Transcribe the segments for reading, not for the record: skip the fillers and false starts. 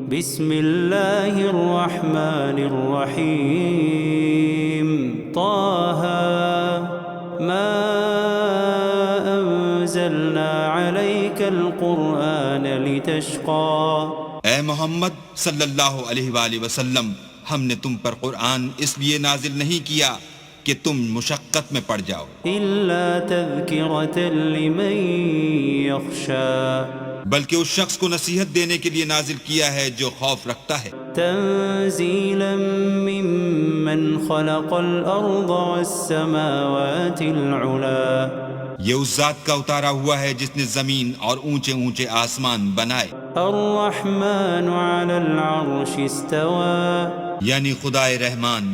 بسم اللہ الرحمن الرحیم طه ما انزلنا عليك القرآن لتشقى اے محمد صلی اللہ علیہ وآلہ وسلم، ہم نے تم پر قرآن اس لیے نازل نہیں کیا کہ تم مشقت میں پڑ جاؤ، إلا تذكرة لمن يخشى بلکہ اس شخص کو نصیحت دینے کے لیے نازل کیا ہے جو خوف رکھتا ہے، تنزيلا ممن خلق الأرض والسماوات العلا یہ اس ذات کا اتارا ہوا ہے جس نے زمین اور اونچے اونچے آسمان بنائے، الرحمن على العرش استوى یعنی خدائے رحمان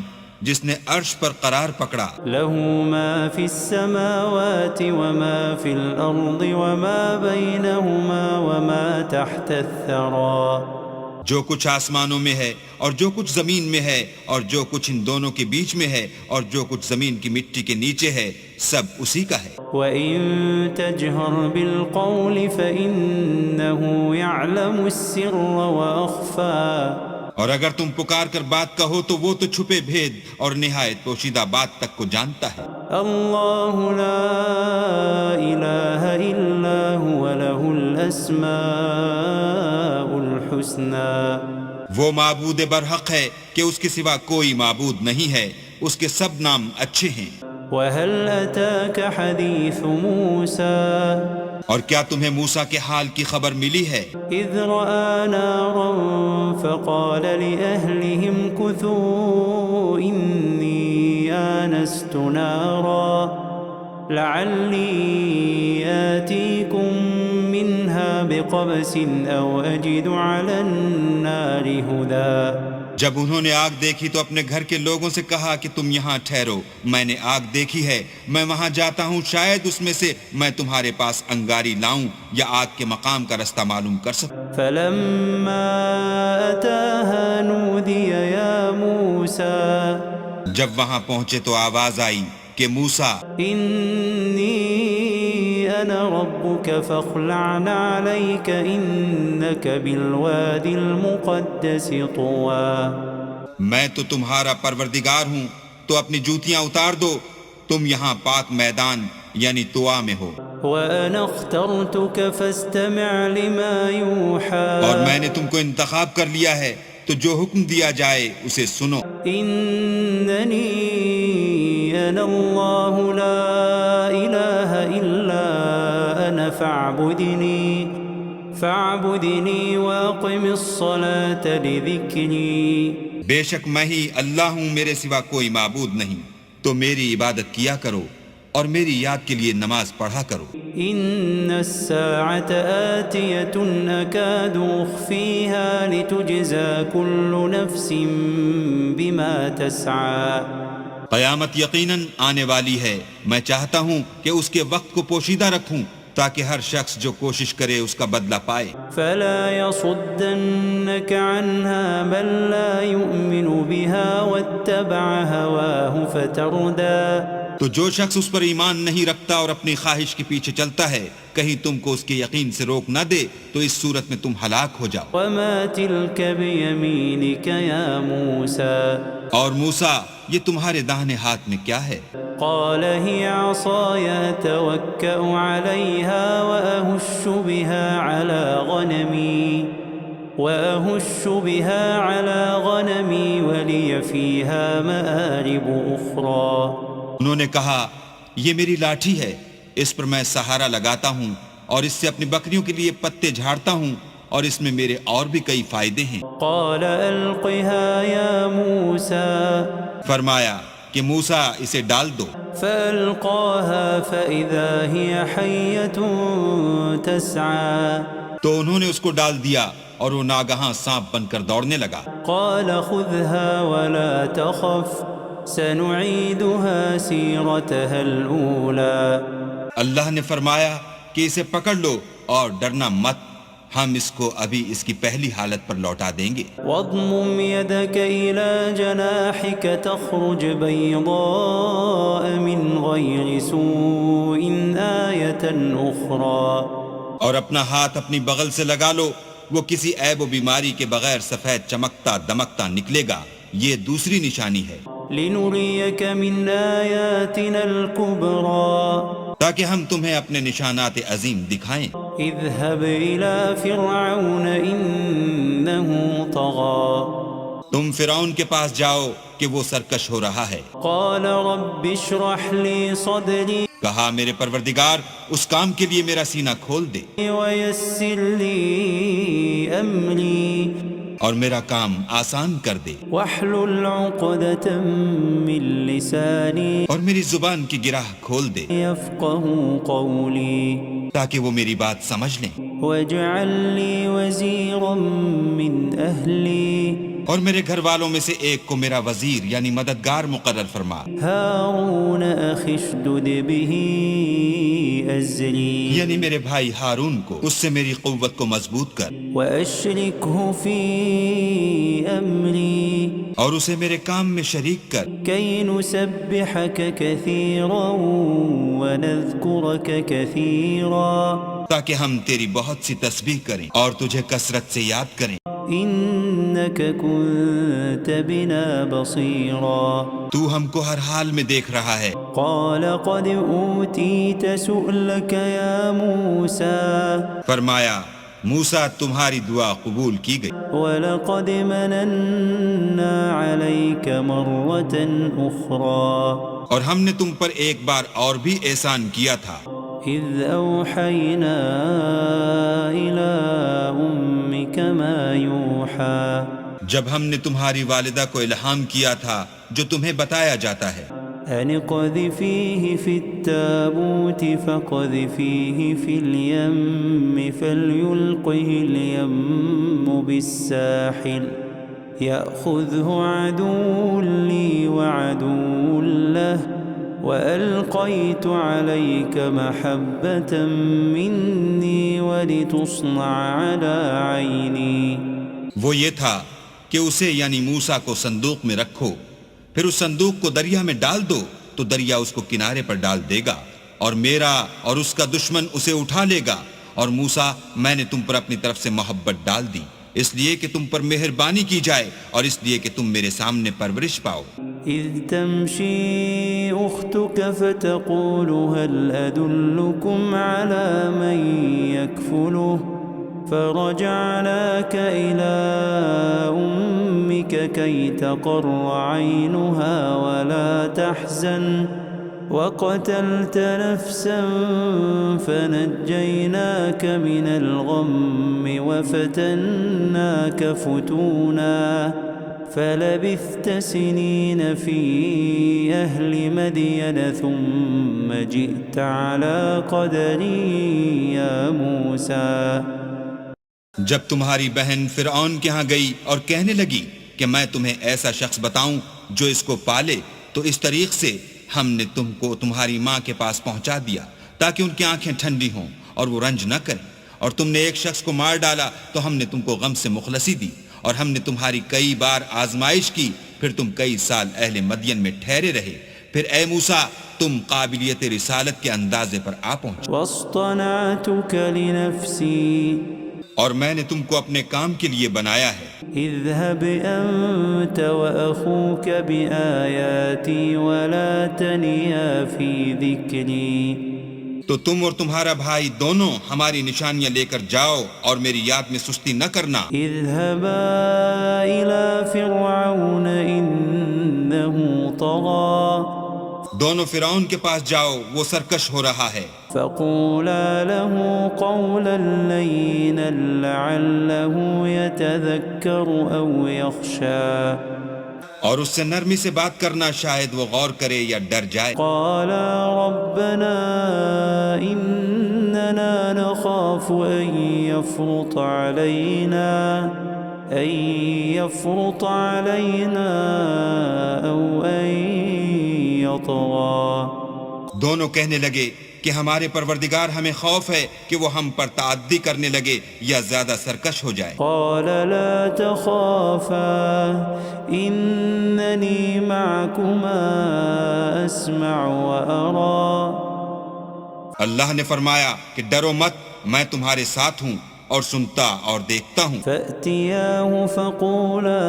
جس نے عرش پر قرار پکڑا، له ما في السماوات وما في الأرض وما بينهما وما تحت الثرى جو کچھ آسمانوں میں ہے اور جو کچھ زمین میں ہے اور جو کچھ ان دونوں کے بیچ میں ہے اور جو کچھ زمین کی مٹی کے نیچے ہے، سب اسی کا ہے۔ وَإِن تَجْهَرْ بِالْقَوْلِ فَإِنَّهُ يَعْلَمُ السِّرَّ وَأَخْفَى اور اگر تم پکار کر بات کہو تو وہ تو چھپے بھید اور نہایت پوشیدہ بات تک کو جانتا ہے۔ اللہ لا الہ الا هو له الاسماء الحسنى وہ معبود برحق ہے کہ اس کے سوا کوئی معبود نہیں ہے، اس کے سب نام اچھے ہیں۔ وهل اتاك حدیث موسیٰ اور کیا تمہیں موسیٰ کے حال کی خبر ملی ہے؟ اذ رأى نارا فقال لأهلهم كثوا إني آنست نارا لعلي آتيكم منها بقبس أو أجد على النار هدى جب انہوں نے آگ دیکھی تو اپنے گھر کے لوگوں سے کہا کہ تم یہاں ٹھہرو، میں نے آگ دیکھی ہے، میں وہاں جاتا ہوں، شاید اس میں سے میں تمہارے پاس انگاری لاؤں یا آگ کے مقام کا رستہ معلوم کر سکوں۔ فلما أتاها نودي يا موسى جب وہاں پہنچے تو آواز آئی کہ موسیٰ، إني أنا ربك فاخلع عليك إنك بالواد المقدس طوى میں تو تمہارا پروردگار ہوں، تو اپنی جوتیاں اتار دو، تم یہاں پاک میدان یعنی طوا میں ہو، وأنا اخترتك فاستمع لما يوحى اور میں نے تم کو انتخاب کر لیا ہے، تو جو حکم دیا جائے اسے سنو۔ إنني أنا الله لا إله إلا أنا فاعبدني وأقم الصلاة لذكري بے شک میں ہی اللہ ہوں، میرے سوا کوئی معبود نہیں، تو میری عبادت کیا کرو اور میری یاد کے لیے نماز پڑھا کرو۔ إن الساعة آتية أكاد أخفيها لتجزى كل نفس بما تسعى قیامت یقیناً آنے والی ہے، میں چاہتا ہوں کہ اس کے وقت کو پوشیدہ رکھوں تاکہ ہر شخص جو کوشش کرے اس کا بدلہ پائے۔ فلا يصدنك عنها من لا يؤمن بها واتبع هواه فتردى تو جو شخص اس پر ایمان نہیں رکھتا اور اپنی خواہش کے پیچھے چلتا ہے، کہیں تم کو اس کے یقین سے روک نہ دے تو اس صورت میں تم ہلاک ہو جاؤ۔ وما تلك بيمينك يا موسى اور موسیٰ، یہ تمہارے داہنے ہاتھ میں کیا ہے؟ قال هي عصاي أتوكأ عليها وأهش بها على غنمي ولي فيها مآرب أخرى انہوں نے کہا، یہ میری لاٹھی ہے، اس پر میں سہارا لگاتا ہوں اور اس سے اپنی بکریوں کے لیے پتے جھاڑتا ہوں اور اس میں میرے اور بھی کئی فائدے ہیں۔ قال ألقها يا موسى فرمایا کہ موسیٰ اسے ڈال دو، فألقاها فإذا هي حية تسعى تو انہوں نے اس کو ڈال دیا اور وہ ناگہاں سانپ بن کر دوڑنے لگا۔ قال خذها ولا تخف سنعيدها سيرتها الأولى اللہ نے فرمایا کہ اسے پکڑ لو اور ڈرنا مت، ہم اس کو ابھی اس کی پہلی حالت پر لوٹا دیں گے۔ واضمم يدك إلى جناحك تخرج بيضاء من غير سوء آية أخرى اور اپنا ہاتھ اپنی بغل سے لگا لو، وہ کسی عیب و بیماری کے بغیر سفید چمکتا دمکتا نکلے گا، یہ دوسری نشانی ہے، لنريك من آياتنا الكبرى تاکہ ہم تمہیں اپنے نشانات عظیم دکھائیں۔ اذهب إلى فرعون إنه طغى تم فرعون کے پاس جاؤ کہ وہ سرکش ہو رہا ہے۔ قال رب اشرح لي صدري کہا میرے پروردگار اس کام کے لیے میرا سینہ کھول دے ويسر لي أمري اور میرا کام آسان کر دے، واحلل عقدة من لساني اور میری زبان کی گرہ کھول دے يفقهوا قولي تاکہ وہ میری بات سمجھ لیں، واجعل لي وزيرا من أهلي اور میرے گھر والوں میں سے ایک کو میرا وزیر یعنی مددگار مقرر فرما، هارون أخي اشدد به أزري یعنی میرے بھائی ہارون کو اس سے میری قوت کو مضبوط کر وأشركه في أمري اور اسے میرے کام میں شریک کر، كي نسبحك كثيرا ونذكرك كثيرا تاکہ ہم تیری بہت سی تسبیح کریں اور تجھے کثرت سے یاد کریں، إنك كنت بنا بصيرا تو ہم کو ہر حال میں دیکھ رہا ہے۔ قال قد أوتيت سؤلك يا موسى فرمایا موسیٰ تمہاری دعا قبول کی گئی، ولقد مننا عليك مرة أخرى اور ہم نے تم پر ایک بار اور بھی احسان کیا تھا، إذ أوحينا إلى أمك ما يوحى جب ہم نے تمہاری والدہ کو الہام کیا تھا جو تمہیں بتایا جاتا ہے، أن اقذفيه في التابوت فاقذفيه في اليم فليلقه اليم بالساحل يأخذه عدو لي وعدو له وألقيت عليك محبة مني ولتصنع على عيني وہ یہ تھا کہ اسے یعنی موسیٰ کو صندوق میں رکھو، پھر اس صندوق کو دریا میں ڈال دو تو دریا اس کو کنارے پر ڈال دے گا، اور میرا اور اس کا دشمن اسے اٹھا لے گا، اور موسیٰ میں نے تم پر اپنی طرف سے محبت ڈال دی، اس لیے کہ تم پر مہربانی کی جائے اور اس لیے کہ تم میرے سامنے پرورش پاؤ۔ إذ تمشي أختك فتقول هل أدلكم على من يكفله فرجعناك إلى أمك كي تقر عينها ولا تحزن وقتلت نفسا فنجيناك من الغم وفتناك فتونا فلبثت سنين في أهل مدين ثم جئت على قدر يا موسى جب تمہاری بہن فرعون کے ہاں گئی اور کہنے لگی کہ میں تمہیں ایسا شخص بتاؤں جو اس کو پالے، تو اس طریق سے ہم نے تم کو تمہاری ماں کے پاس پہنچا دیا تاکہ ان کی آنکھیں ٹھنڈی ہوں اور وہ رنج نہ کریں، اور تم نے ایک شخص کو مار ڈالا تو ہم نے تم کو غم سے مخلصی دی، اور ہم نے تمہاری کئی بار آزمائش کی، پھر تم کئی سال اہل مدین میں ٹھہرے رہے، پھر اے موسیٰ تم قابلیت رسالت کے اندازے پر آ پہنچے، واصطنعتك لنفسي اور میں نے تم کو اپنے کام کے لیے بنایا ہے، اذهب أنت وأخوك بآياتي ولا تنيا في ذكري تو تم اور تمہارا بھائی دونوں ہماری نشانیاں لے کر جاؤ اور میری یاد میں سستی نہ کرنا۔ اذهبا إلى فرعون إنه طغى دونوں فرعون کے پاس جاؤ، وہ سرکش ہو رہا ہے، فقولا له قولا لينا لعله يتذكر أو يخشى اور اس سے نرمی سے بات کرنا، شاید وہ غور کرے یا ڈر جائے۔ قالا ربنا إننا نخاف أن يفرط علينا أو أن يطغى دونوں کہنے لگے کہ ہمارے پروردگار ہمیں خوف ہے کہ وہ ہم پر تعدی کرنے لگے یا زیادہ سرکش ہو جائے۔ قال لا تخافا إنني معكما أسمع وأرى اللہ نے فرمایا کہ ڈرو مت، میں تمہارے ساتھ ہوں اور سنتا اور دیکھتا ہوں۔ فأتياه فقولا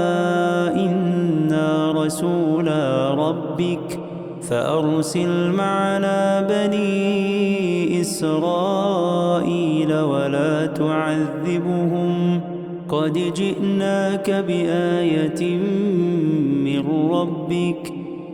إنا رسولا ربك فأرسل معنا بني إسرائيل ولا تعذبهم قد جئناك بآية من ربك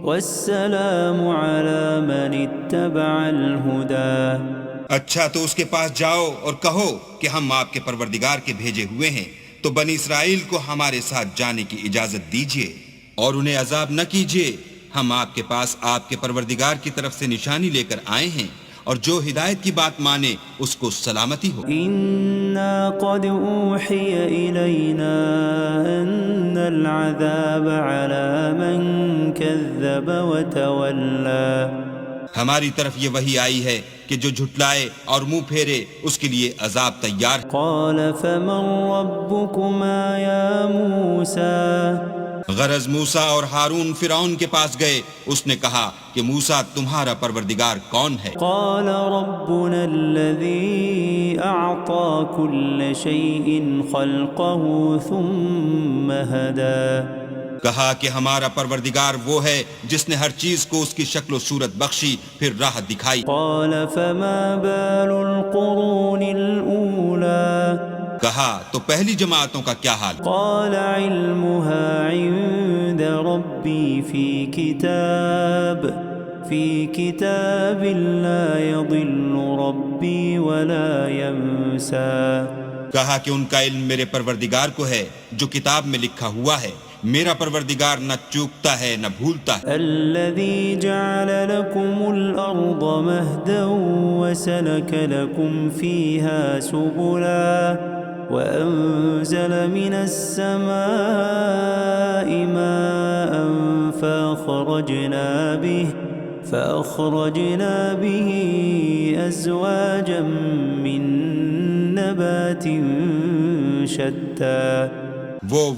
والسلام على من اتبع الهدى۔ اچھا تو اس کے پاس جاؤ اور کہو کہ ہم آپ کے پروردگار کے بھیجے ہوئے ہیں، تو بنی اسرائیل کو ہمارے ساتھ جانے کی اجازت دیجیے اور انہیں عذاب نہ کیجیے۔ ہم آپ کے پاس آپ کے پروردگار کی طرف سے نشانی لے کر آئے ہیں، اور جو ہدایت کی بات مانے اس کو سلامتی ہو۔ إنا قد أوحي إلينا أن العذاب على من كذب وتولى۔ ہماری طرف یہ وحی آئی ہے کہ جو جھٹلائے اور منہ پھیرے اس کے لیے عذاب تیار ہے۔ قال فمن ربكما يا موسى؟ غرض موسیٰ اور ہارون فرعون کے پاس گئے، اس نے کہا کہ موسیٰ تمہارا پروردگار کون ہے؟ قال ربنا الذي أعطى كل شيء خلقه ثم هدى۔ کہا کہ ہمارا پروردگار وہ ہے جس نے ہر چیز کو اس کی شکل و صورت بخشی پھر راہ دکھائی۔ قال فما بال القرون الأولى؟ کہا تو پہلی جماعتوں کا کیا حال؟ قال علمها عند ربي في كتاب لا يضل ربي ولا ينسى۔ کہا کہ ان کا علم میرے پروردگار کو ہے جو کتاب میں لکھا ہوا ہے، میرا پروردگار نہ چوکتا ہے نہ بھولتا ہے۔ الذي جعل لكم الأرض مهدا وسلك لكم فيها سبلا وأنزل من السماء ماء فأخرجنا به أزواجا من نبات شتى۔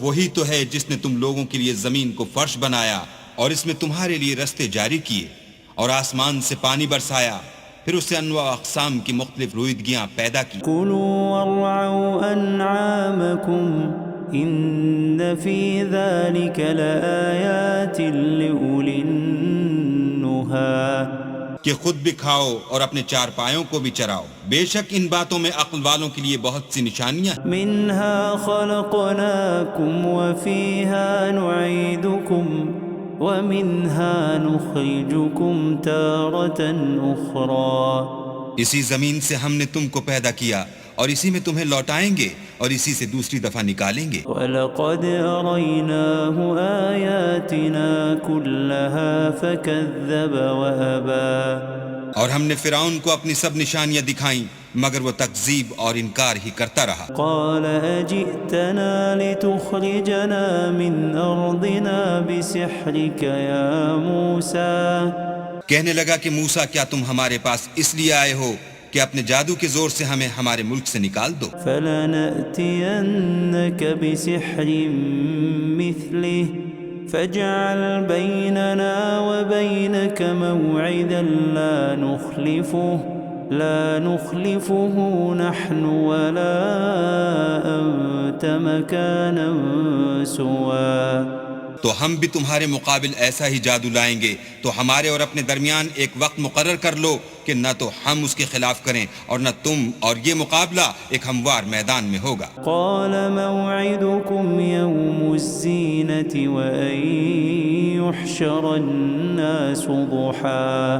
وہی تو ہے جس نے تم لوگوں کے لیے زمین کو فرش بنایا اور اس میں تمہارے لیے رستے جاری کیے، اور آسمان سے پانی برسایا، پھر اس سے انواع اقسام کی مختلف رویدگیاں پیدا کی۔ كلوا وارعوا أنعامكم إن في ذلك لآيات لأولي النهى۔ کہ خود بھی کھاؤ اور اپنے چار پایوں کو بھی چراؤ، بے شک ان باتوں میں عقل والوں کے لیے بہت سی نشانیاں ہیں۔ منها خلقناكم وفيها نعيدكم ومنها نخرجكم تارة أخرى۔ اسی زمین سے ہم نے تم کو پیدا کیا اور اسی میں تمہیں لوٹائیں گے اور اسی سے دوسری دفعہ نکالیں گے۔ وَلَقَدْ أَرَيْنَاهُ آيَاتِنَا كُلَّهَا فَكَذَّبَ وَأَبَى۔ اور ہم نے فرعون کو اپنی سب نشانیاں دکھائیں مگر وہ تکذیب اور انکار ہی کرتا رہا۔ قَالَ أَجِئْتَنَا لِتُخْرِجَنَا مِنْ أَرْضِنَا بِسِحْرِكَ يَا مُوسَى۔ کہنے لگا کہ موسیٰ کیا تم ہمارے پاس اس لیے آئے ہو کہ اپنے جادو کے زور سے ہمیں ہمارے ملک سے نکال دو؟ فَلَنَأْتِيَنَّكَ بِسِحْرٍ مِثْلِهِ فَاجْعَلْ بَيْنَنَا وَبَيْنَكَ مَوْعِدًا لا نخلفه نحن ولا أنت مكانا سوا۔ تو ہم بھی تمہارے مقابل ایسا ہی جادو لائیں گے، تو ہمارے اور اپنے درمیان ایک وقت مقرر کر لو کہ نہ تو ہم اس کے خلاف کریں اور نہ تم، اور یہ مقابلہ ایک ہموار میدان میں ہوگا۔ قال موعدكم يوم الزينة وأن يحشر الناس ضحى۔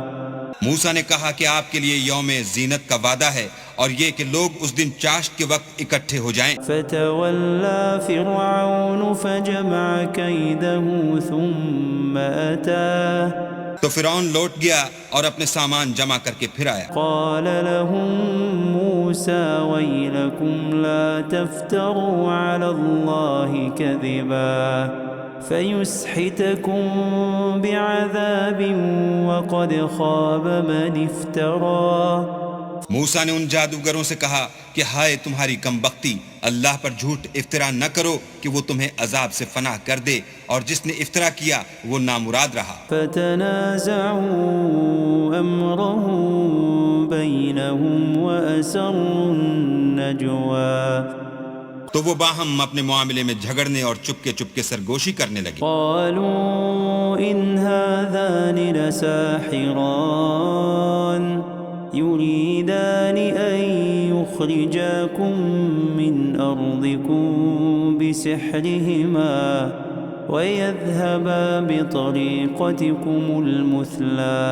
موسیٰ نے کہا کہ آپ کے لیے یوم زینت کا وعدہ ہے اور یہ کہ لوگ اس دن چاشت کے وقت اکٹھے ہو جائیں۔ فتولى فرعون فجمع كيده ثم أتى۔ تو فرعون لوٹ گیا اور اپنے سامان جمع کر کے پھر آیا۔ قال لهم موسى ويلكم لا تفتروا على الله كذبا فيسحتكم بعذاب وقد خاب من افترى۔ موسیٰ نے ان جادوگروں سے کہا کہ ہائے تمہاری کم بختی، اللہ پر جھوٹ افطرا نہ کرو کہ وہ تمہیں عذاب سے فنا کر دے، اور جس نے افطرا کیا وہ نامراد رہا۔ فتنازعوا أمرهم بينهم وأسروا النجوى تو وہ باہم اپنے معاملے میں جھگڑنے اور چپکے چپکے سرگوشی کرنے لگے. قالوا إن هذان لساحران يريدان أن يخرجاكم من أرضكم بسحرهما ويذهبا بطريقتكم المثلى.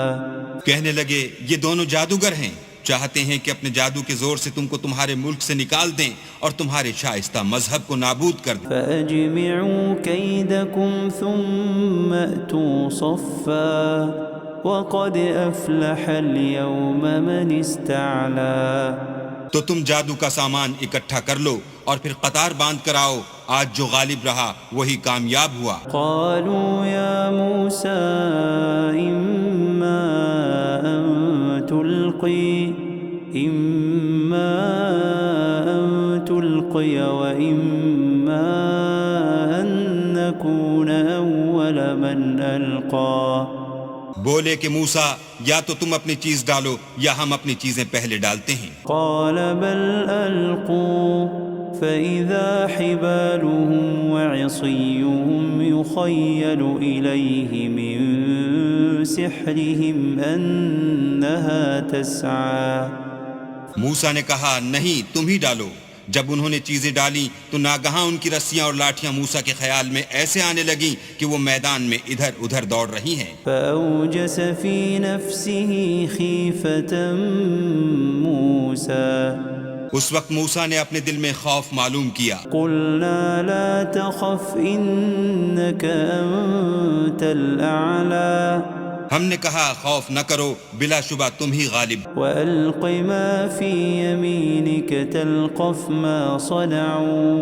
کہنے لگے یہ دونوں جادوگر ہیں، چاہتے ہیں کہ اپنے جادو کے زور سے تم کو تمہارے ملک سے نکال دیں اور تمہارے شائستہ مذہب کو نابود کر دیں. فأجمعوا كيدكم ثم أتوا صفا وقد أفلح اليوم من استعلى. تو تم جادو کا سامان اکٹھا کر لو اور پھر قطار باندھ کر آؤ، آج جو غالب رہا وہی کامیاب ہوا. قالوا يا موسى إما أن تلقي وإما أن نكون أول من ألقى. بولے کہ موسیٰ یا تو تم اپنی چیز ڈالو یا ہم اپنی چیزیں پہلے ڈالتے ہیں. قال بل ألقوا فإذا حبالهم وعصيهم يخيل إليه من سحرهم أنها تسعى. موسیٰ نے کہا نہیں تم ہی ڈالو. جب انہوں نے چیزیں ڈالی تو ناگہاں ان کی رسیاں اور لاٹھیاں موسیٰ کے خیال میں ایسے آنے لگیں کہ وہ میدان میں ادھر ادھر دوڑ رہی ہیں. فأوجس في نفسه خيفة موسى. اس وقت موسیٰ نے اپنے دل میں خوف معلوم کیا. قلنا لا تخف إنك أنت الأعلى. ہم نے کہا خوف نہ کرو، بلا شبہ تم ہی غالب. وألق ما في يمينك تلقف ما صنعوا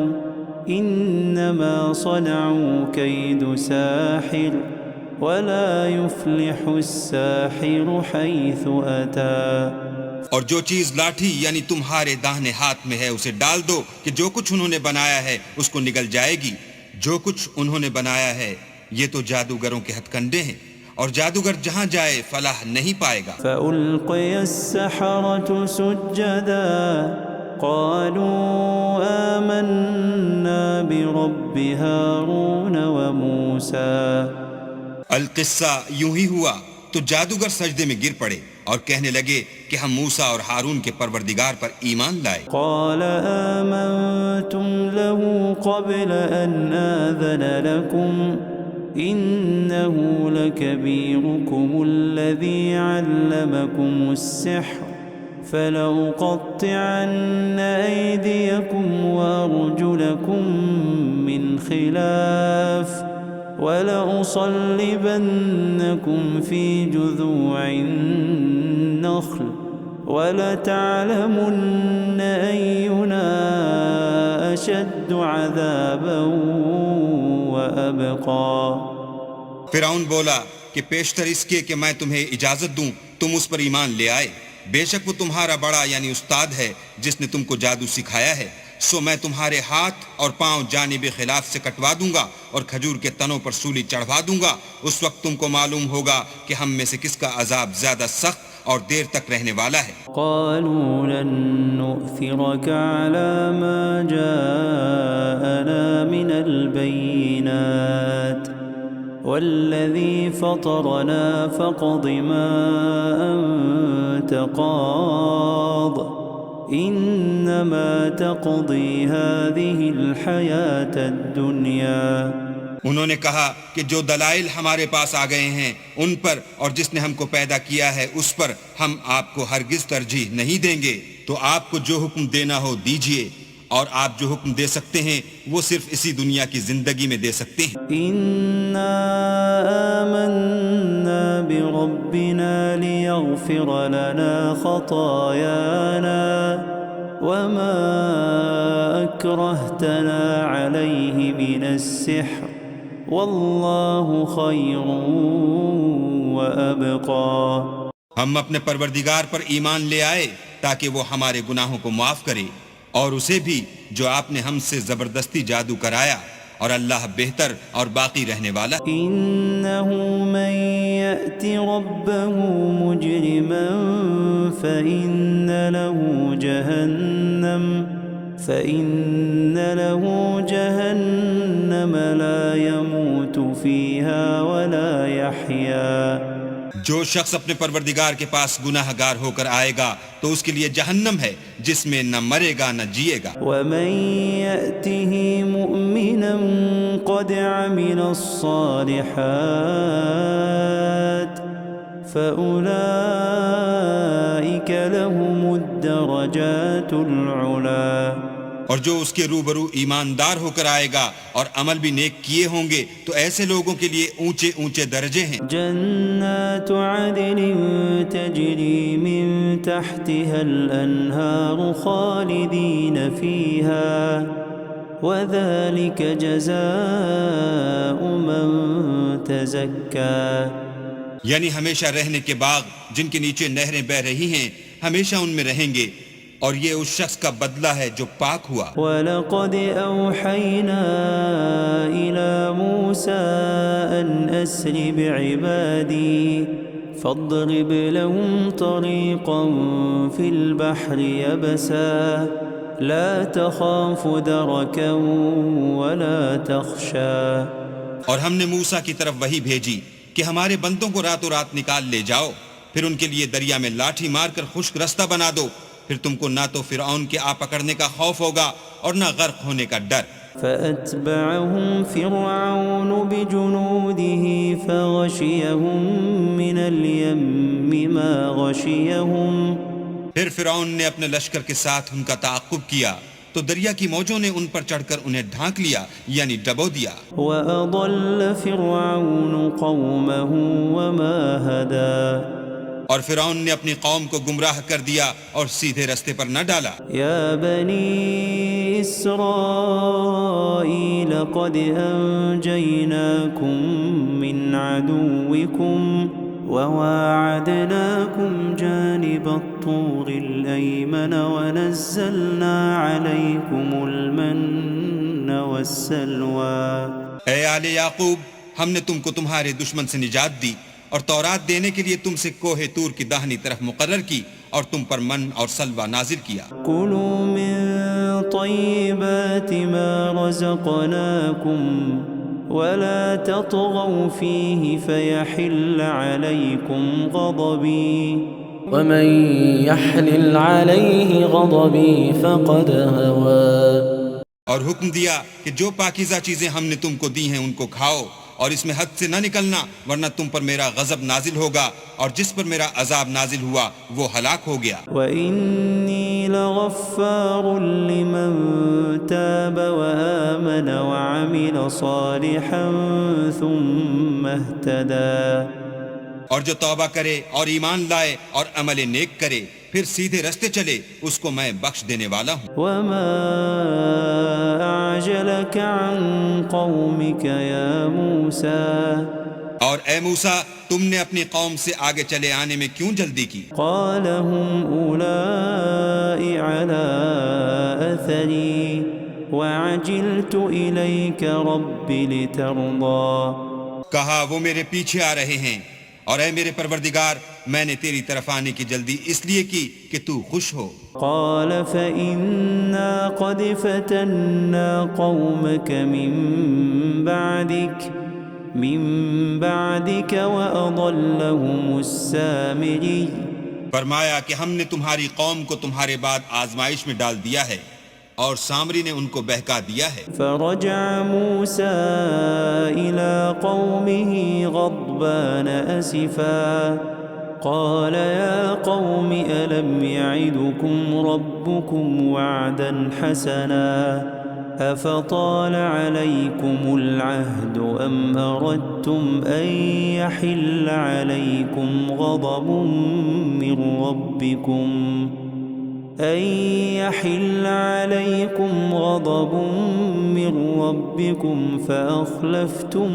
إنما صنعوا كيد ساحر ولا يفلح الساحر حيث أتى. اور جو چیز لاٹھی یعنی تمہارے داہنے ہاتھ میں ہے اسے ڈال دو کہ جو کچھ انہوں نے بنایا ہے اس کو نگل جائے گی. جو کچھ انہوں نے بنایا ہے یہ تو جادوگروں کے ہتھ کنڈے ہیں، اور جادوگر جہاں جائے فلاح نہیں پائے گا. فألقي السحرة سجدا قالوا آمنا برب هارون وموسى. القصہ یوں ہی ہوا تو جادوگر سجدے میں گر پڑے اور کہنے لگے کہ ہم موسیٰ اور ہارون کے پروردگار پر ایمان لائے. قال آمنتم له قبل أن آذن لكم إنه لكبيركم الذي علمكم السحر فلأقطعن أيديكم وأرجلكم من خلاف ولأصلبنكم في جذوع النخل ولتعلمن أينا أشد عذابا وأبقى. فرعون بولا کہ پیشتر اس کے کہ میں تمہیں اجازت دوں تم اس پر ایمان لے آئے، بے شک وہ تمہارا بڑا یعنی استاد ہے جس نے تم کو جادو سکھایا ہے، سو میں تمہارے ہاتھ اور پاؤں جانب خلاف سے کٹوا دوں گا اور کھجور کے تنوں پر سولی چڑھوا دوں گا. اس وقت تم کو معلوم ہوگا کہ ہم میں سے کس کا عذاب زیادہ سخت اور دیر تک رہنے والا ہے. قالوا لن نؤثرك على ما جاءنا من البينات والذي فطرنا فاقض ما أنت قاض إنما تقضي هذه الحياة الدنيا. انہوں نے کہا کہ جو دلائل ہمارے پاس آ گئے ہیں ان پر اور جس نے ہم کو پیدا کیا ہے اس پر ہم آپ کو ہرگز ترجیح نہیں دیں گے. تو آپ کو جو حکم دینا ہو دیجئے، اور آپ جو حکم دے سکتے ہیں وہ صرف اسی دنیا کی زندگی میں دے سکتے ہیں. إنا آمنا بربنا ليغفر لنا خطايانا وما أكرهتنا عليه من السحر والله خير وأبقى. ہم اپنے پروردگار پر ایمان لے آئے تاکہ وہ ہمارے گناہوں کو معاف کرے، اور اسے بھی جو آپ نے ہم سے زبردستی جادو کرایا، اور اللہ بہتر اور باقی رہنے والا. إنه من يأت ربه مجرما فإن له جهنم لا يموت فيها ولا يحيا. جو شخص اپنے پروردگار کے پاس گناہ گار ہو کر آئے گا تو اس کے لیے جہنم ہے جس میں نہ مرے گا نہ جیے گا. ومن يأته مؤمنا قد عمل الصالحات فأولئك لهم الدرجات العلا. اور جو اس کے روبرو ایماندار ہو کر آئے گا اور عمل بھی نیک کیے ہوں گے تو ایسے لوگوں کے لیے اونچے اونچے درجے ہیں. جنات عدن تجری من تحتها الانہار خالدین فیہا وذلك جزاء من تزکا. یعنی ہمیشہ رہنے کے باغ جن کے نیچے نہریں بہ رہی ہیں ہمیشہ ان میں رہیں گے اور یہ اس شخص کا بدلہ ہے جو پاک ہوا. وَلَقَدْ أَوْحَيْنَا إِلَى مُوسَىٰ أَنْ أَسْرِ بِعِبَادِي فَاضْرِبْ لَهُمْ طَرِيقًا فِي الْبَحْرِ يَبَسًا لَا تَخَافُ دَرَكًا وَلَا تَخْشَىٰ. اور ہم نے موسیٰ کی طرف وحی بھیجی کہ ہمارے بندوں کو راتوں رات نکال لے جاؤ، پھر ان کے لیے دریا میں لاٹھی مار کر خشک رستہ بنا دو، پھر تم کو نہ تو فرعون کے آ پکڑنے کا خوف ہوگا اور نہ غرق ہونے کا ڈر. فَأَتْبَعَهُمْ فِرْعَوْنُ بِجُنُودِهِ فَغَشِيَهُمْ مِنَ الْيَمِّ مَا غَشِيَهُمْ. پھر فرعون نے اپنے لشکر کے ساتھ ان کا تعاقب کیا تو دریا کی موجوں نے ان پر چڑھ کر انہیں ڈھانک لیا یعنی ڈبو دیا. وَأَضَلَّ فِرْعَوْنُ قَوْمَهُ وَمَا هَدَىٰ. اور فرعون نے اپنی قوم کو گمراہ کر دیا اور سیدھے رستے پر نہ ڈالا. یا بنی اسرائیل قد انجیناکم من عدوکم وواعدناکم جانب الطور الایمن ونزلنا علیکم المن والسلوى. اے آل یعقوب، ہم نے تم کو تمہارے دشمن سے نجات دی اور تورات دینے کے لیے تم سے کوہ طور کی داہنی طرف مقرر کی اور تم پر من اور سلوہ نازل کیا. کلوا من طیبات ما رزقناکم ولا تطغوا فیہ فیحل علیکم غضبی ومن يحلل عليه غضبي فقد هوى. اور حکم دیا کہ جو پاکیزہ چیزیں ہم نے تم کو دی ہیں ان کو کھاؤ اور اس میں حد سے نہ نکلنا ورنہ تم پر میرا غضب نازل ہوگا اور جس پر میرا عذاب نازل ہوا وہ ہلاک ہو گیا. وَإِنِّي لَغَفَّارٌ لِّمَن تَابَ وَآمَنَ وَعَمِلَ صَالِحًا ثُمَّ اهْتَدَىٰ. اور جو توبہ کرے اور ایمان لائے اور عمل نیک کرے پھر سیدھے رستے چلے اس کو میں بخش دینے والا ہوں. وَمَا أَعْجَلَكَ عَن قَوْمِكَ يَا مُوسَىٰ. اور اے موسیٰ تم نے اپنی قوم سے آگے چلے آنے میں کیوں جلدی کی؟ قَالَ هُمْ أُولَاءِ عَلَىٰ أَثَرِي وَعَجِلْتُ إِلَيْكَ رَبِّ لِتَرْضَىٰ. کہا وہ میرے پیچھے آ رہے ہیں اور اے میرے پروردگار میں نے تیری طرف آنے کی جلدی اس لیے کی کہ تو خوش ہو. قال فإنا قد فتنا قومك من بعدك وأضلهم السامري. فرمایا کہ ہم نے تمہاری قوم کو تمہارے بعد آزمائش میں ڈال دیا ہے اور سامری نے ان کو بہکا دیا ہے. فرجع موسى إلى قومه غضبان أسفا قال يا قوم ألم يعدكم ربكم وعدا حسنا أفطال عليكم العهد أم أردتم أن يحل عليكم غضب من ربكم فأخلفتم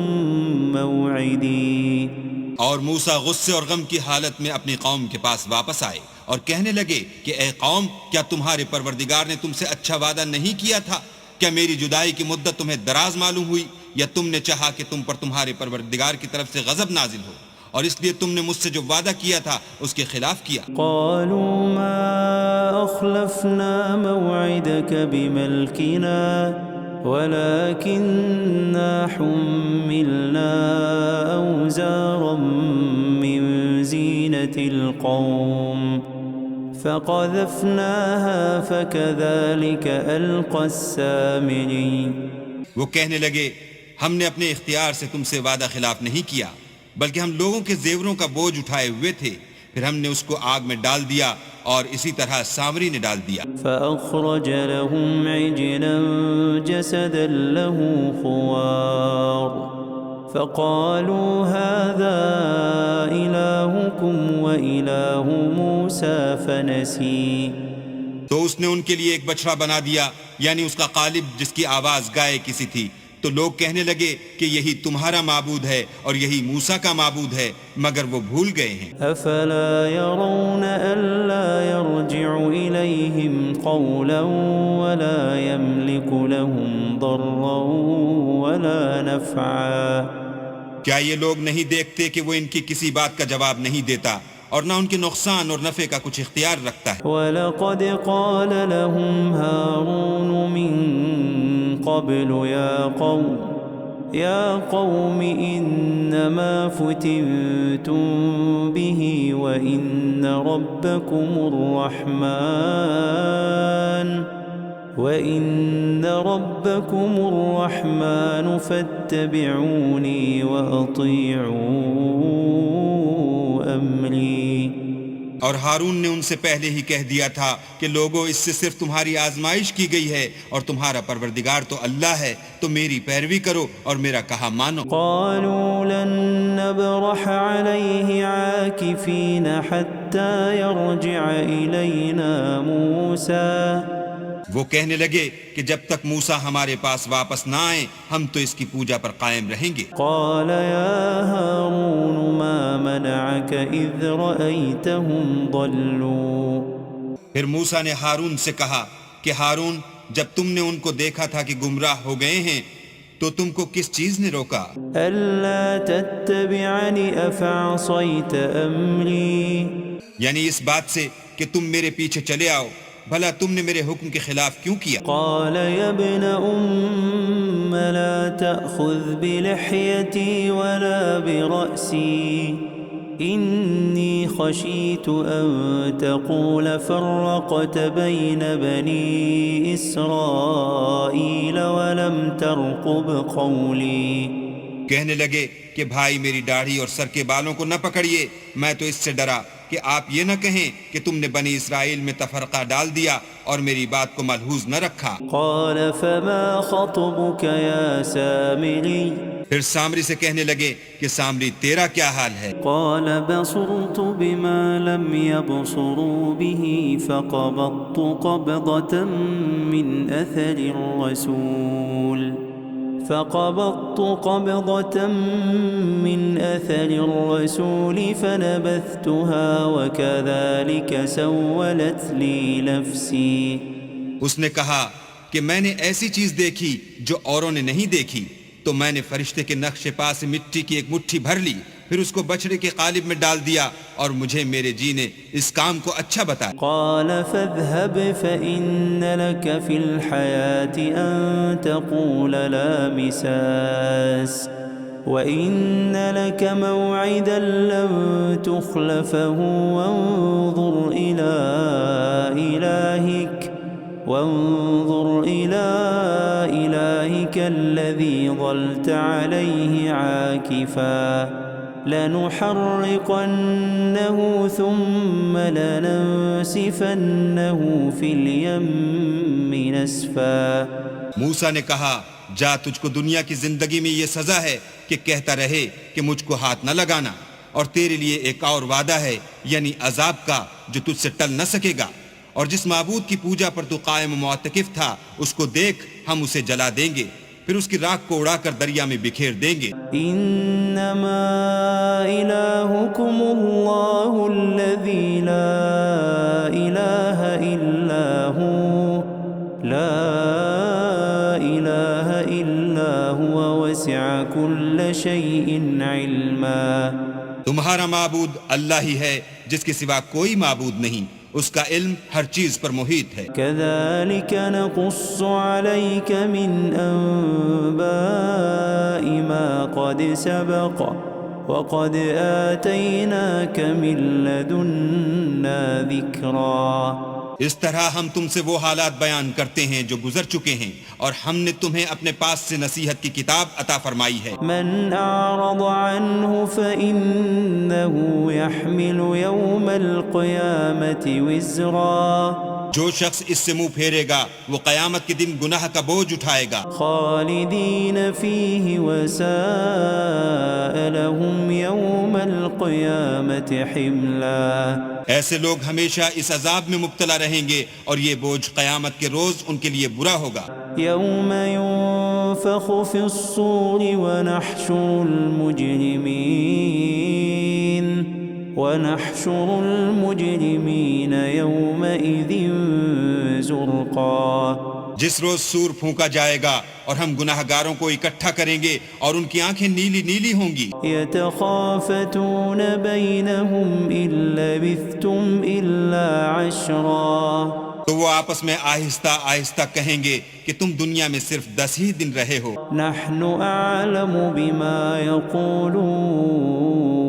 موعدي. اور موسیٰ غصے اور غم کی حالت میں اپنی قوم کے پاس واپس آئے اور کہنے لگے کہ اے قوم، کیا تمہارے پروردگار نے تم سے اچھا وعدہ نہیں کیا تھا؟ کیا میری جدائی کی مدت تمہیں دراز معلوم ہوئی یا تم نے چاہا کہ تم پر تمہارے پروردگار کی طرف سے غضب نازل ہو اور اس لیے تم نے مجھ سے جو وعدہ کیا تھا اس کے خلاف کیا۔ قالوا ما أخلفنا موعدك بملكنا ولكننا حملنا أوزارا من زينة القوم فقذفناها فكذلك ألقى السامري۔ وہ کہنے لگے ہم نے اپنے اختیار سے تم سے وعدہ خلاف نہیں کیا، بلکہ ہم لوگوں کے زیوروں کا بوجھ اٹھائے ہوئے تھے، پھر ہم نے اس کو آگ میں ڈال دیا اور اسی طرح سامری نے ڈال دیا۔ فأخرج لهم عجلا جسدا له خوار فقالوا هذا إلهكم وإله موسى فنسي۔ تو اس نے ان کے لیے ایک بچڑا بنا دیا، یعنی اس کا قالب جس کی آواز گائے کسی تھی، تو لوگ کہنے لگے کہ یہی تمہارا معبود ہے اور یہی موسیٰ کا معبود ہے، مگر وہ بھول گئے ہیں۔ أفلا يرون ألا يرجع إليهم قولا ولا يملك لهم ضرا ولا نفعا۔ کیا یہ لوگ نہیں دیکھتے کہ وہ ان کی کسی بات کا جواب نہیں دیتا اور نہ ان کے نقصان اور نفع کا کچھ اختیار رکھتا ہے؟ وَلَقَدْ قَالَ لَهُمْ هَارُونُ مِنْ قَبْلُ يَا قَوْمِ إِنَّمَا فُتِنْتُمْ بِهِ وَإِنَّ رَبَّكُمُ الرَّحْمَنُ فَاتَّبِعُونِي وَأَطِيعُوا أَمْرِي۔ اور ہارون نے ان سے پہلے ہی کہہ دیا تھا کہ لوگوں اس سے صرف تمہاری آزمائش کی گئی ہے اور تمہارا پروردگار تو اللہ ہے، تو میری پیروی کرو اور میرا کہا مانو۔ قالوا لن نبرح عليه عاكفين حتى يرجع إلينا موسى۔ وہ کہنے لگے کہ جب تک موسیٰ ہمارے پاس واپس نہ آئیں ہم تو اس کی پوجا پر قائم رہیں گے۔ قال يا هارون ما منعك إذ رأيتهم ضلوا۔ پھر موسیٰ نے ہارون سے کہا کہ ہارون، جب تم نے ان کو دیکھا تھا کہ گمراہ ہو گئے ہیں تو تم کو کس چیز نے روکا؟ ألا تتبعني أفعصيت أمري۔ یعنی اس بات سے کہ تم میرے پیچھے چلے آؤ، بھلا تم نے میرے حکم کے خلاف کیوں کیا؟ قال يا ابن أم لا تأخذ بلحيتي ولا برأسي إني خشيت أن تقول فرقت بين بني إسرائيل ولم ترقب قولي۔ کہنے لگے کہ بھائی میری داڑھی اور سر کے بالوں کو نہ پکڑیے، میں تو اس سے ڈرا کہ آپ یہ نہ کہیں کہ تم نے بنی اسرائیل میں تفرقہ ڈال دیا اور میری بات کو ملحوظ نہ رکھا۔ قال فما خطبك يا سامري۔ پھر سامری سے کہنے لگے کہ سامری تیرا کیا حال ہے؟ قال بصرت بما لم يبصروا به فقبضت قبضة من أثر الرسول فنبذتها وكذلك سولت لي نفسي۔ اس نے کہا کہ میں نے ایسی چیز دیکھی جو اوروں نے نہیں دیکھی، تو میں نے فرشتے کے نقش پا سے مٹی کی ایک مٹھی بھر لی، پھر اس کو بچڑے کے قالب میں ڈال دیا اور مجھے میرے جی نے اس کام کو اچھا بتایا۔ قال فاذهب فإن لك في الحياة أن تقول لا مساس وإن لك موعدا لن تخلفه وانظر إلى إلهك الذي ظلت عليه عاكفا لنحرقنه ثم لننسفنه في اليم نسفا۔ موسیٰ نے کہا جا، تجھ کو دنیا کی زندگی میں یہ سزا ہے کہ کہتا رہے کہ مجھ کو ہاتھ نہ لگانا، اور تیرے لیے ایک اور وعدہ ہے یعنی عذاب کا جو تجھ سے ٹل نہ سکے گا، اور جس معبود کی پوجا پر تو قائم و معتکف تھا اس کو دیکھ، ہم اسے جلا دیں گے، پھر اس کی راکھ کو اڑا کر دریا میں بکھیر دیں گے۔ انما الہکم اللہ الذی لا الہ الا هو وسع كل شيء علما۔ تمہارا معبود اللہ ہی ہے جس کے سوا کوئی معبود نہیں، اس کا علم ہر چیز پر محیط ہے۔ كذلك نقص عليك من أنباء ما قد سبق وقد آتيناك من لدنا ذكرا۔ اس طرح ہم تم سے وہ حالات بیان کرتے ہیں جو گزر چکے ہیں، اور ہم نے تمہیں اپنے پاس سے نصیحت کی کتاب عطا فرمائی ہے۔ من أعرض عنه فإنه يحمل يوم القيامة وزرا۔ جو شخص اس سے منہ پھیرے گا وہ قیامت کے دن گناہ کا بوجھ اٹھائے گا۔ خالدين فيه وساء لهم يوم القيامة حملا۔ ایسے لوگ ہمیشہ اس عذاب میں مبتلا رہیں گے اور یہ بوجھ قیامت کے روز ان کے لیے برا ہوگا۔ يوم ينفخ في الصور ونحشر المجرمين يومئذ زرقا۔ جس روز سور پھونکا جائے گا اور ہم گناہ گاروں کو اکٹھا کریں گے اور ان کی آنکھیں نیلی نیلی ہوں گی۔ يتخافتون بينهم إن لبثتم إلا عشرا۔ تو وہ آپس میں آہستہ آہستہ کہیں گے کہ تم دنیا میں صرف 10 ہی دن رہے ہو۔ نحن أعلم بما يقولون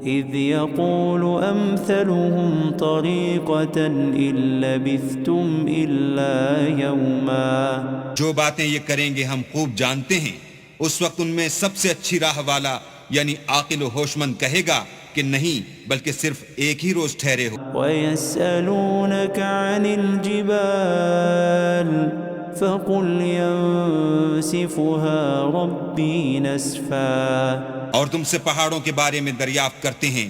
إذ يقول أمثلهم طريقة إن لبثتم إلا يوما۔ جو باتیں یہ کریں گے ہم خوب جانتے ہیں، اس وقت ان میں سب سے اچھی راہ والا یعنی عاقل و ہوش مند کہے گا کہ نہیں بلکہ صرف ایک ہی روز ٹھہرے ہو۔ وَيَسْأَلُونَكَ عَنِ الْجِبَالِ فَقُلْ يَنسِفُهَا رَبِّي نَسْفًا۔ اور تم سے پہاڑوں کے بارے میں دریافت کرتے ہیں،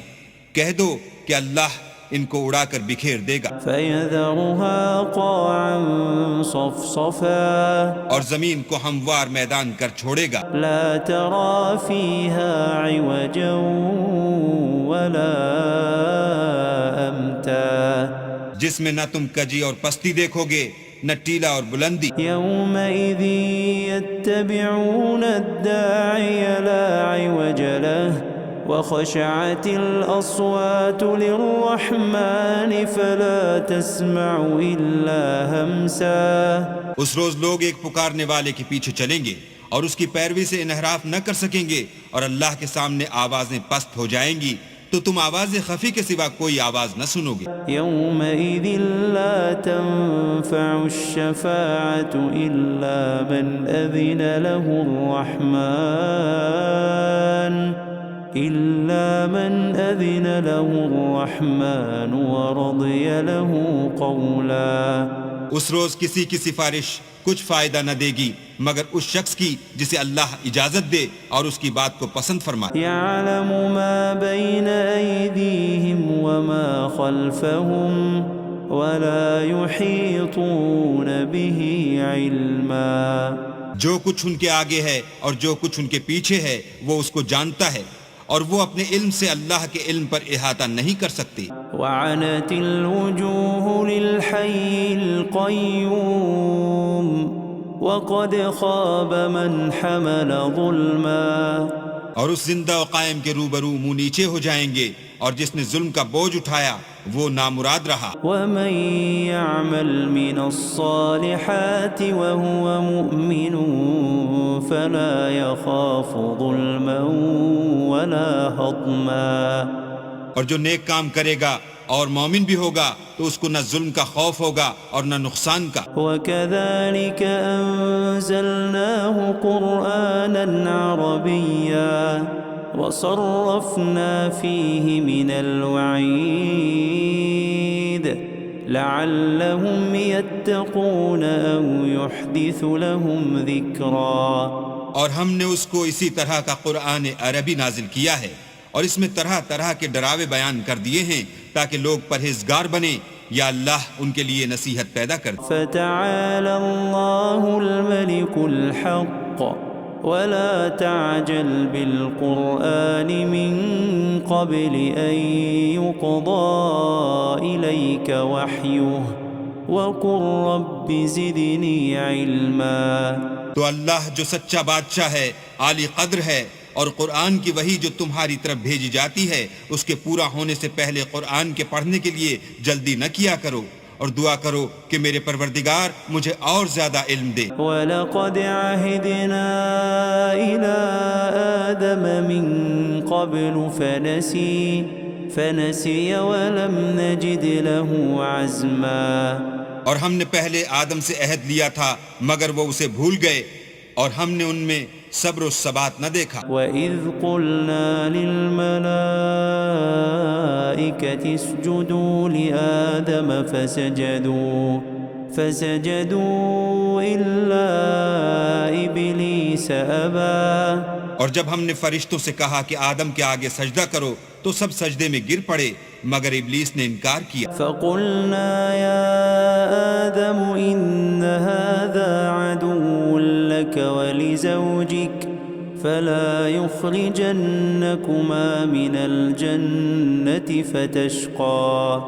کہہ دو کہ اللہ ان کو اڑا کر بکھیر دے گا۔ فَيَذَرُهَا قَاعًا صَفْصَفًا۔ اور زمین کو ہموار میدان کر چھوڑے گا۔ لَا تَرَى فِيهَا عِوَجًا وَلَا أَمْتًا۔ جس میں نہ تم کجی اور پستی دیکھو گے نہ ٹیلا اور بلندی۔ يَوْمَئِذٍ يَتَّبِعُونَ الدَّاعِيَ لَا عِوَجَ لَهُ وَخَشَعَتِ الْأَصْوَاتُ لِلرَّحْمَنِ فَلَا تَسْمَعُ إِلَّا هَمْسًا۔ اس روز لوگ ایک پکارنے والے کے پیچھے چلیں گے اور اس کی پیروی سے انحراف نہ کر سکیں گے، اور اللہ کے سامنے آوازیں پست ہو جائیں گی تو تم آواز خفی کے سوا کوئی آواز نہ سنو گے۔ يَوْمَئِذٍ لَا تَنفَعُ الشَّفَاعَةُ إِلَّا مَنْ أَذِنَ له الرَّحْمَنُ وَرَضِيَ لَهُ قَوْلًا۔ اس روز کسی کی سفارش کچھ فائدہ نہ دے گی مگر اس شخص کی جسے اللہ اجازت دے اور اس کی بات کو پسند فرمائے۔ يَعْلَمُ مَا بَيْنَ أَيْدِيهِمْ وَمَا خَلْفَهُمْ وَلَا يُحِيطُونَ بِهِ عِلْمًا۔ جو کچھ ان کے آگے ہے اور جو کچھ ان کے پیچھے ہے وہ اس کو جانتا ہے، اور وہ اپنے علم سے اللہ کے علم پر احاطہ نہیں کر سکتی۔ وعنت الوجوه للحي القيوم وقد خاب من حمل ظلما۔ اور اس زندہ و قائم کے روبرو منہ نیچے ہو جائیں گے، اور جس نے ظلم کا بوجھ اٹھایا وہ نامراد رہا۔ ومن يعمل من الصالحات وهو مؤمن فلا يخاف ظلما ولا هضما۔ اور جو نیک کام کرے گا اور مومن بھی ہوگا تو اس کو نہ ظلم کا خوف ہوگا اور نہ نقصان کا۔ وَكَذَلِكَ أَنزَلْنَاهُ قُرْآنًا عَرَبِيًّا وَصَرَّفْنَا فِيهِ مِنَ الْوَعِيدِ لَعَلَّهُمْ يَتَّقُونَ أَوْ يُحْدِثُ لَهُمْ ذِكْرًا۔ اور ہم نے اس کو اسی طرح کا قرآن عربی نازل کیا ہے، اور اس میں طرح طرح کے ڈراوے بیان کر دیے ہیں تاکہ لوگ پرہیزگار بنیں یا اللہ ان کے لیے نصیحت پیدا کر دے۔ فَتَعَالَى اللَّهُ الْمَلِكُ الْحَقُّ وَلَا تَعْجَلْ بِالْقُرْآنِ مِنْ قَبْلِ أَنْ يُقْضَى إِلَيْكَ وَحْيُهُ وَقُلْ رَبِّ زِدْنِي عِلْمًا۔ تو اللہ جو سچا بادشاہ ہے، عالی قدر ہے، اور قرآن کی وحی جو تمہاری طرف بھیجی جاتی ہے اس کے پورا ہونے سے پہلے قرآن کے پڑھنے کے لیے جلدی نہ کیا کرو، اور دعا کرو کہ میرے پروردگار مجھے اور زیادہ علم دے۔ وَلَقَدْ عَهِدْنَا إِلَىٰ آدَمَ مِن قَبْلُ فَنَسِيَ وَلَمْ نَجِدْ لَهُ عَزْمًا۔ اور ہم نے پہلے آدم سے عہد لیا تھا مگر وہ اسے بھول گئے، اور ہم نے ان میں صبر و ثبات نہ دیکھا۔ وَإِذْ قُلْنَا لِلْمَلَائِكَةِ اسْجُدُوا لِآدَمَ فَسَجَدُوا إِلَّا إِبْلِيسَ أَبَى۔ اور جب ہم نے فرشتوں سے کہا کہ آدم کے آگے سجدہ کرو تو سب سجدے میں گر پڑے مگر ابلیس نے انکار کیا۔ فَقُلْنَا يَا آدَمُ إِنَّ هَذَا عَدُوٌّ لَكَ وَلِزَوْجِكَ فَلَا يُخْرِجَنَّكُمَا مِنَ الْجَنَّةِ فَتَشْقَىٰ۔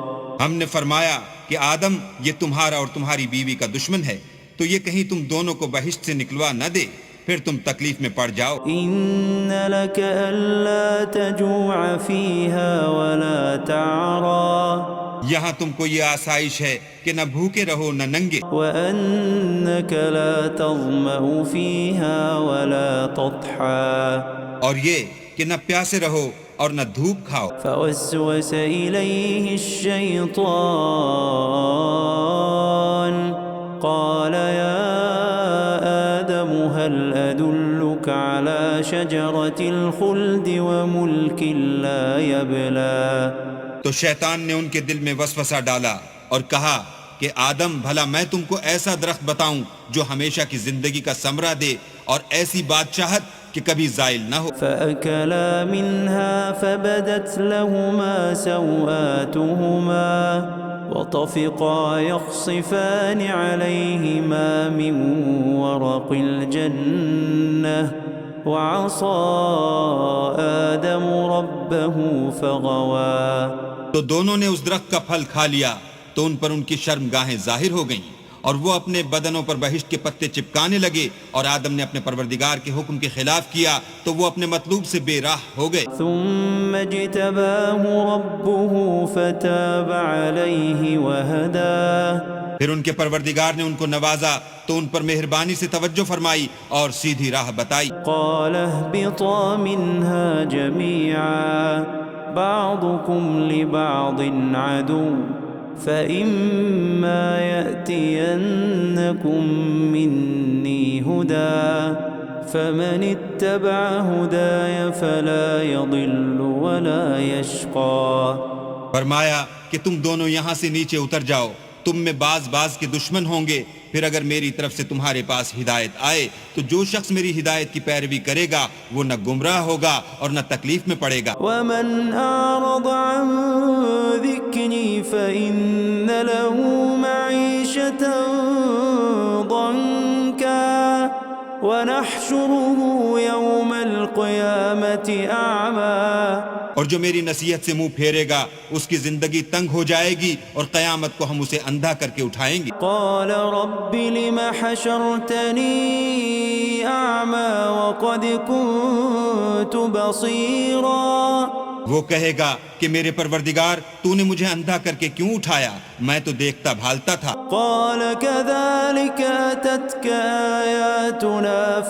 ہم نے فرمایا کہ آدم یہ تمہارا اور تمہاری بیوی کا دشمن ہے، تو یہ کہیں تم دونوں کو بہشت سے نکلوا نہ دے، پھر تم تکلیف میں پڑ جاؤ۔ إِنَّ لَكَ أَلَّا تَجُوعَ فِيهَا وَلَا تَعْرَىٰ۔ یہاں تم کو یہ آسائش ہے کہ نہ بھوکے رہو نہ ننگے، وَأَنَّكَ لَا تَظْمَأُ فِيهَا وَلَا تَضْحَىٰ۔ اور یہ کہ نہ پیاسے رہو اور نہ دھوپ کھاؤ۔ فوسوس إليه الشيطان قال يا آدم هل أدلك على شجرة الخلد وملك لا يبلى۔ تو شیطان نے ان کے دل میں وسوسہ ڈالا اور کہا کہ آدم بھلا میں تم کو ایسا درخت بتاؤں جو ہمیشہ کی زندگی کا ثمرہ دے اور ایسی بادشاہت کہ کبھی زائل نہ ہو۔ فأكلا منها فبدت لهما سوآتهما وطفقا يخصفان عليهما من ورق الجنة وعصى آدم ربه فغوى۔ تو دونوں نے اس درخت کا پھل کھا لیا تو ان پر ان کی شرمگاہیں ظاہر ہو گئیں اور وہ اپنے بدنوں پر بہشت کے پتے چپکانے لگے، اور آدم نے اپنے پروردگار کے حکم کے خلاف کیا تو وہ اپنے مطلوب سے بے راہ ہو گئے۔ ثم اجتباه ربه فتاب عليه وهداه۔ پھر ان کے پروردگار نے ان کو نوازا تو ان پر مہربانی سے توجہ فرمائی اور سیدھی راہ بتائی۔ قال اهبطا منها جميعا بعضكم لبعض عدو فإما يأتينكم مني هدى فمن اتبع هداي فلا يضل ولا يشقى۔ فرمایا کہ تم دونوں یہاں سے نیچے اتر جاؤ، تم میں بعض کے دشمن ہوں گے، پھر اگر میری طرف سے تمہارے پاس ہدایت آئے تو جو شخص میری ہدایت کی پیروی کرے گا وہ نہ گمراہ ہوگا اور نہ تکلیف میں پڑے گا۔ ومن أعرض عن ذكري فإن له معيشة ضنكا ونحشره يوم القيامة أعمى۔ اور جو میری نصیحت سے منہ پھیرے گا اس کی زندگی تنگ ہو جائے گی اور قیامت کو ہم اسے اندھا کر کے اٹھائیں گے۔ قال رب لم حشرتني أعمى وقد كنت بصيرا۔ وہ کہے گا کہ میرے پروردگار تو نے مجھے اندھا کر کے کیوں اٹھایا، میں تو دیکھتا بھالتا تھا۔ قال كذلك أتتك آياتنا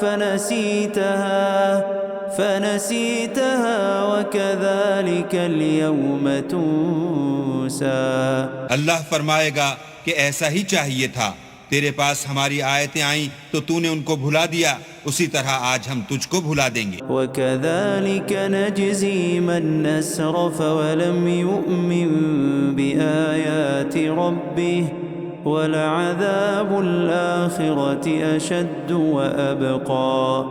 فنسيتها وكذلك اليوم تنسى۔ اللہ فرمائے گا کہ ایسا ہی چاہیے تھا، تیرے پاس ہماری آیتیں آئیں تو تو نے ان کو بھلا دیا، اسی طرح آج ہم تجھ کو بھلا دیں گے۔ وكذلك نجزي من أسرف ولم يؤمن بآيات ربه ولعذاب الآخرة أشد وأبقى۔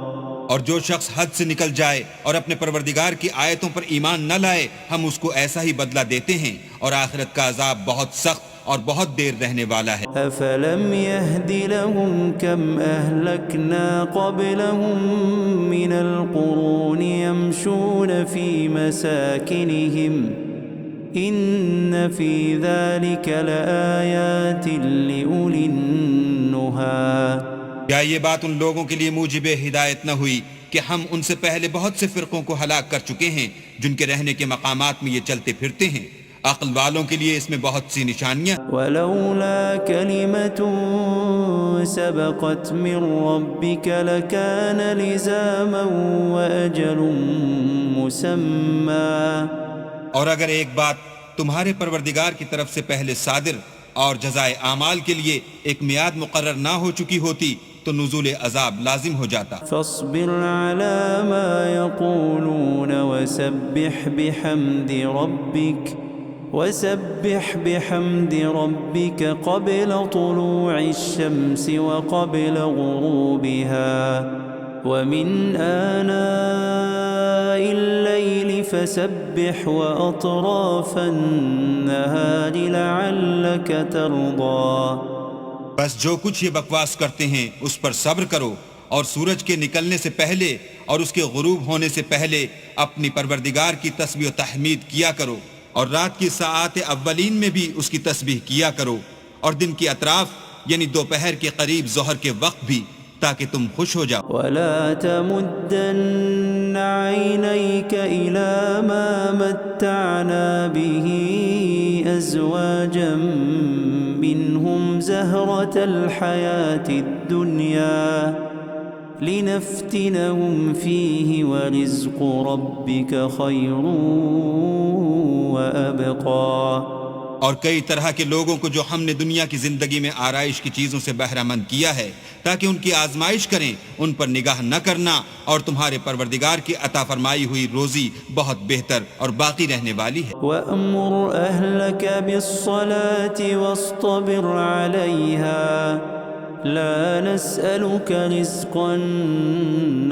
اور جو شخص حد سے نکل جائے اور اپنے پروردگار کی آیتوں پر ایمان نہ لائے ہم اس کو ایسا ہی بدلہ دیتے ہیں، اور آخرت کا عذاب بہت سخت اور بہت دیر رہنے والا ہے۔ أفلم يهد لهم كم أهلكنا قبلهم من القرون يمشون في مساكنهم إن في ذلك لآيات لأولي النهى۔ کیا یہ بات ان لوگوں کے لیے موجب ہدایت نہ ہوئی کہ ہم ان سے پہلے بہت سے فرقوں کو ہلاک کر چکے ہیں جن کے رہنے کے مقامات میں یہ چلتے پھرتے ہیں. عقل والوں کے لیے اس میں بہت سی نشانیاں. ولولا كلمة سبقت من ربك لكان لزاما وأجل مسمى. اور اگر ایک بات تمہارے پروردگار کی طرف سے پہلے صادر اور جزائے اعمال کے لیے ایک میعاد مقرر نہ ہو چکی ہوتی تو نزول عذاب لازم ہو جاتا. فاصبر على ما يقولون وسبح بحمد ربك قبل طلوع الشمس وقبل غروبها ومن آناء الليل فسبح وأطراف النهار لعلك ترضى. بس جو کچھ یہ بکواس کرتے ہیں اس پر صبر کرو اور سورج کے نکلنے سے پہلے اور اس کے غروب ہونے سے پہلے اپنی پروردگار کی تسبیح و تحمید کیا کرو اور رات کی ساعات اولین میں بھی اس کی تسبیح کیا کرو اور دن کی اطراف یعنی دوپہر کے قریب ظہر کے وقت بھی تاکہ تم خوش ہو جاؤ. ولا تمدن عينيك إلى ما متعنا به أزواجا منهم زهرة الحياة الدنيا لنفتنهم فيه ورزق ربك خير وأبقى. اور کئی طرح کے لوگوں کو جو ہم نے دنیا کی زندگی میں آرائش کی چیزوں سے بہرہ مند کیا ہے تاکہ ان کی آزمائش کریں، ان پر نگاہ نہ کرنا، اور تمہارے پروردگار کی عطا فرمائی ہوئی روزی بہت بہتر اور باقی رہنے والی ہے. وَأْمُرْ أَهْلَكَ بِالصَّلَاةِ وَاصْطَبِرْ عَلَيْهَا لَا نَسْأَلُكَ رِزْقًا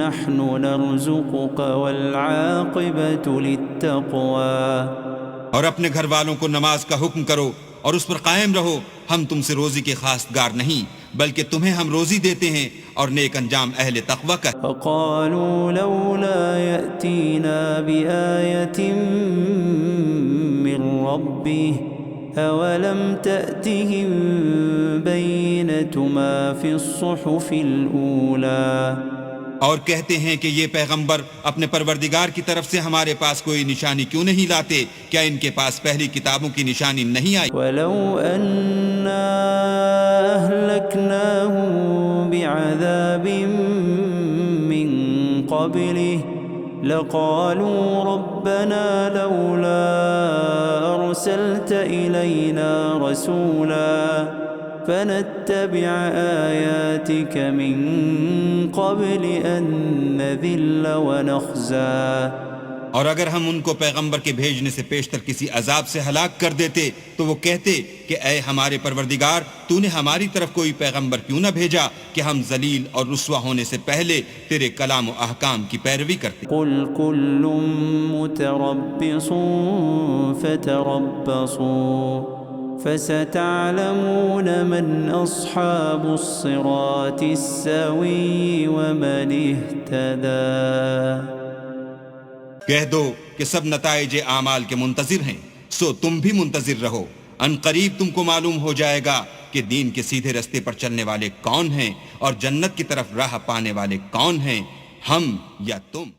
نَحْنُ نَرْزُقُكَ وَالْعَاقِبَةُ لِلتَّقْوَى. اور اپنے گھر والوں کو نماز کا حکم کرو اور اس پر قائم رہو. ہم تم سے روزی کے خواستگار نہیں بلکہ تمہیں ہم روزی دیتے ہیں اور نیک انجام اہل تقوی کا. فقالوا لولا يأتينا بآية من ربه أولم تأتهم بينة ما في الصحف الأولى. اور کہتے ہیں کہ یہ پیغمبر اپنے پروردگار کی طرف سے ہمارے پاس کوئی نشانی کیوں نہیں لاتے؟ کیا ان کے پاس پہلی کتابوں کی نشانی نہیں آئی؟ وَلَوْ أَنَّا أَهْلَكْنَاهُمْ بِعَذَابٍ مِّن قَبْلِهِ لَقَالُوا رَبَّنَا لَوْلَا أَرْسَلْتَ إِلَيْنَا رَسُولًا فنتبع آياتك من قبل أن نذل ونخزى. اور اگر ہم ان کو پیغمبر کے بھیجنے سے پیشتر کسی عذاب سے ہلاک کر دیتے تو وہ کہتے کہ اے ہمارے پروردگار تو نے ہماری طرف کوئی پیغمبر کیوں نہ بھیجا کہ ہم ذلیل اور رسوا ہونے سے پہلے تیرے کلام و احکام کی پیروی کرتے. قل كل متربص فتربصوا فستعلمون من أصحاب الصراط السوي ومن اهتدى. کہہ دو کہ سب نتائج اعمال کے منتظر ہیں، سو تم بھی منتظر رہو. ان قریب تم کو معلوم ہو جائے گا کہ دین کے سیدھے رستے پر چلنے والے کون ہیں اور جنت کی طرف راہ پانے والے کون ہیں، ہم یا تم.